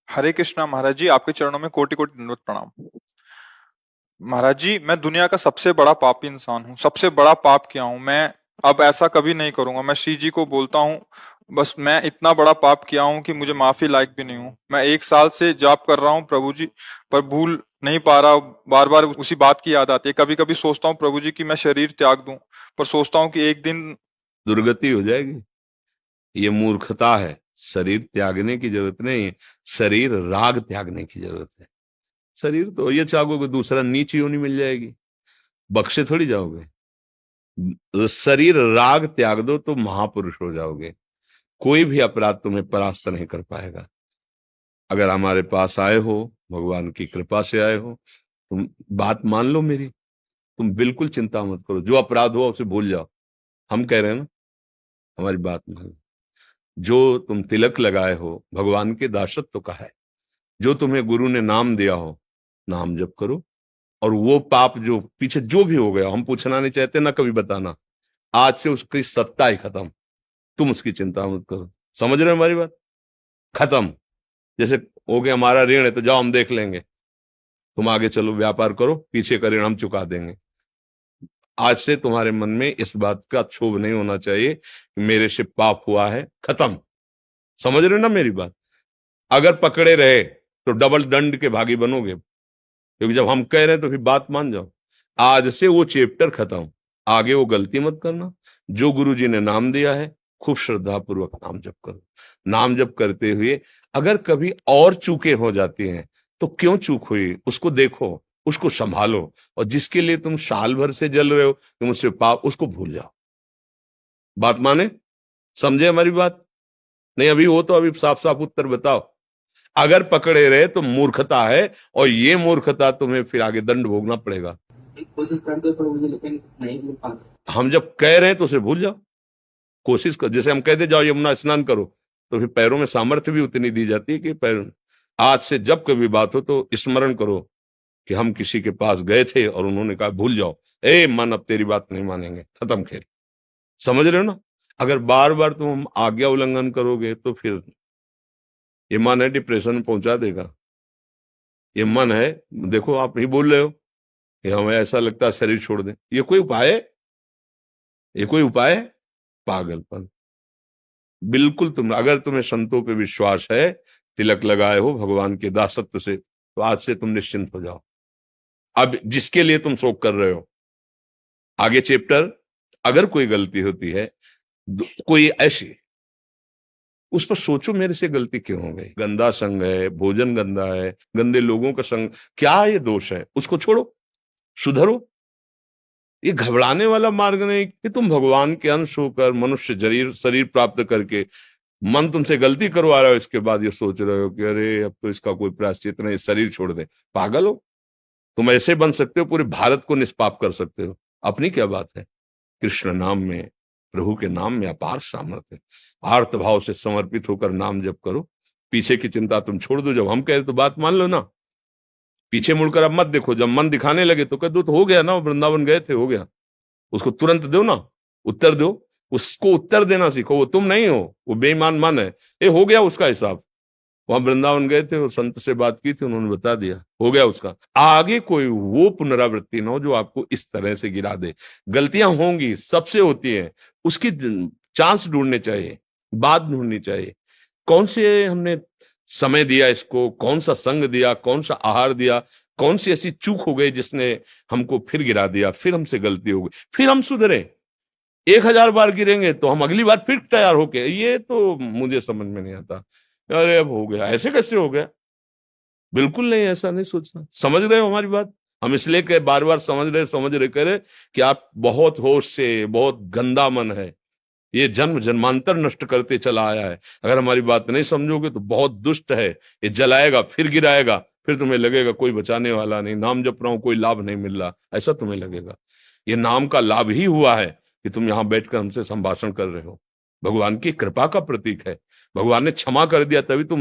हरे कृष्णा महाराज जी, आपके चरणों में कोटि कोटि दंडवत प्रणाम। महाराज जी, मैं दुनिया का सबसे बड़ा पापी इंसान हूँ, सबसे बड़ा पाप किया हूँ मैं। अब ऐसा कभी नहीं करूंगा। मैं श्री जी को बोलता हूँ, बस मैं इतना बड़ा पाप किया हूँ कि मुझे माफी लायक भी नहीं हूँ। मैं 1 साल से जाप कर रहा हूँ प्रभु जी, पर भूल नहीं पा रहा। बार बार उसी बात की याद आती है। कभी कभी सोचता हूँ प्रभु जी कि मैं शरीर त्याग दूं, पर सोचता हूँ कि एक दिन दुर्गति हो जाएगी। ये मूर्खता है। शरीर त्यागने की जरूरत नहीं है, शरीर राग त्यागने की जरूरत है। शरीर तो ये चाहोगे दूसरा नीच योनि मिल जाएगी, बख्शे थोड़ी जाओगे। शरीर राग त्याग दो तो महापुरुष हो जाओगे। कोई भी अपराध तुम्हें परास्त नहीं कर पाएगा। अगर हमारे पास आए हो, भगवान की कृपा से आए हो, तुम बात मान लो मेरी। तुम बिल्कुल चिंता मत करो, जो अपराध हुआ उसे भूल जाओ। हम कह रहे हैं ना, हमारी बात मान लो। जो तुम तिलक लगाए हो, भगवान के दासत्व का है। जो तुम्हें गुरु ने नाम दिया हो, नाम जप करो। और वो पाप जो पीछे जो भी हो गया, हम पूछना नहीं चाहते ना कभी बताना। आज से उसकी सत्ता ही खत्म। तुम उसकी चिंता मत करो। समझ रहे हो हमारी बात? खत्म। जैसे हो गया हमारा ऋण है तो जाओ हम देख लेंगे, तुम आगे चलो व्यापार करो, पीछे का ऋण हम चुका देंगे। आज से तुम्हारे मन में इस बात का क्षोभ नहीं होना चाहिए कि मेरे से पाप हुआ है। खत्म। समझ रहे हो ना मेरी बात? अगर पकड़े रहे तो डबल दंड के भागी बनोगे, क्योंकि जब हम कह रहे हैं तो फिर बात मान जाओ। आज से वो चैप्टर खत्म। आगे वो गलती मत करना। जो गुरु जी ने नाम दिया है, खूब श्रद्धा पूर्वक नाम जप करो। नाम जप करते हुए अगर कभी और चूकें हो जाती हैं तो क्यों चूक हुई उसको देखो, उसको संभालो। और जिसके लिए तुम साल भर से जल रहे हो कि मुझसे पाप, उसको भूल जाओ। बात माने? समझे हमारी बात? नहीं अभी हो तो अभी साफ साफ उत्तर बताओ। अगर पकड़े रहे तो मूर्खता है, और ये मूर्खता तुम्हें फिर आगे दंड भोगना पड़ेगा। कोशिश करते पर मुझे लेकिन नहीं मिल पाता। हम जब कह रहे हैं तो उसे भूल जाओ। कोशिश कर, जैसे हम कहते जाओ यमुना स्नान करो, तो फिर पैरों में सामर्थ्य भी उतनी दी जाती है कि पैर। आज से जब कभी बात हो तो स्मरण करो कि हम किसी के पास गए थे और उन्होंने कहा भूल जाओ, ए मन अब तेरी बात नहीं मानेंगे, खत्म खेल। समझ रहे हो ना? अगर बार बार तुम आज्ञा उल्लंघन करोगे तो फिर ये मन है डिप्रेशन में पहुंचा देगा। ये मन है, देखो आप ही बोल रहे हो कि हमें ऐसा लगता है शरीर छोड़ दें। ये कोई उपाय है? ये कोई उपाय है? पागलपन। बिल्कुल। तुम अगर तुम्हें संतों पे विश्वास है, तिलक लगाए हो भगवान के दासत्व से, तो आज से तुम निश्चिंत हो जाओ। अब जिसके लिए तुम शोक कर रहे हो, आगे चैप्टर, अगर कोई गलती होती है, कोई ऐसी, उस पर सोचो मेरे से गलती क्यों हो गई। गंदा संग है, भोजन गंदा है, गंदे लोगों का संग, क्या ये दोष है? उसको छोड़ो, सुधरो। ये घबराने वाला मार्ग नहीं कि तुम भगवान के अंश होकर मनुष्य शरीर शरीर प्राप्त करके मन तुमसे गलती करवा रहा हो, इसके बाद ये सोच रहे हो कि अरे अब तो इसका कोई प्रायश्चित नहीं, शरीर छोड़ दे। पागल हो? तुम ऐसे बन सकते हो, पूरे भारत को निष्पाप कर सकते हो। अपनी क्या बात है? कृष्ण नाम में, प्रभु के नाम में अपार सामर्थ्य है। आर्त भाव से समर्पित होकर नाम जप करो। पीछे की चिंता तुम छोड़ दो। जब हम कहे तो बात मान लो ना। पीछे मुड़कर अब मत देखो। जब मन दिखाने लगे तो कह दो तो हो गया ना, वृंदावन गए थे, हो गया। उसको तुरंत दो ना, उत्तर दो। उसको उत्तर देना सीखो। वो तुम नहीं हो, वो बेईमान मन है। ये हो गया उसका हिसाब। वहां वृंदावन गए थे और संत से बात की थी, उन्होंने बता दिया, हो गया उसका। आगे कोई वो पुनरावृत्ति ना हो जो आपको इस तरह से गिरा दे। गलतियां होंगी, सबसे होती है। उसकी चांस ढूंढने चाहिए, बात ढूंढनी चाहिए। कौन से हमने समय दिया इसको, कौन सा संग दिया, कौन सा आहार दिया, कौन सी ऐसी चूक हो गई जिसने हमको फिर गिरा दिया, फिर हमसे गलती हो गई, फिर हम सुधरे। 1000 बार गिरेंगे तो हम अगली बार फिर तैयार होके, ये तो मुझे समझ में नहीं आता। अरे अब हो गया, ऐसे कैसे हो गया? बिल्कुल नहीं, ऐसा नहीं सोचना। समझ रहे हो हमारी बात? हम इसलिए कह बार बार समझ रहे करे कि आप बहुत होश से, बहुत गंदा मन है, ये जन्म जन्मांतर नष्ट करते चला आया है। अगर हमारी बात नहीं समझोगे तो बहुत दुष्ट है। ये जलाएगा, फिर गिराएगा, फिर तुम्हें लगेगा कोई बचाने वाला नहीं, नाम जप रहा हूं कोई लाभ नहीं मिल रहा, ऐसा तुम्हें लगेगा। ये नाम का लाभ ही हुआ है कि तुम यहां बैठकर हमसे संभाषण कर रहे हो। भगवान की कृपा का प्रतीक है। भगवान ने क्षमा कर दिया तभी तुम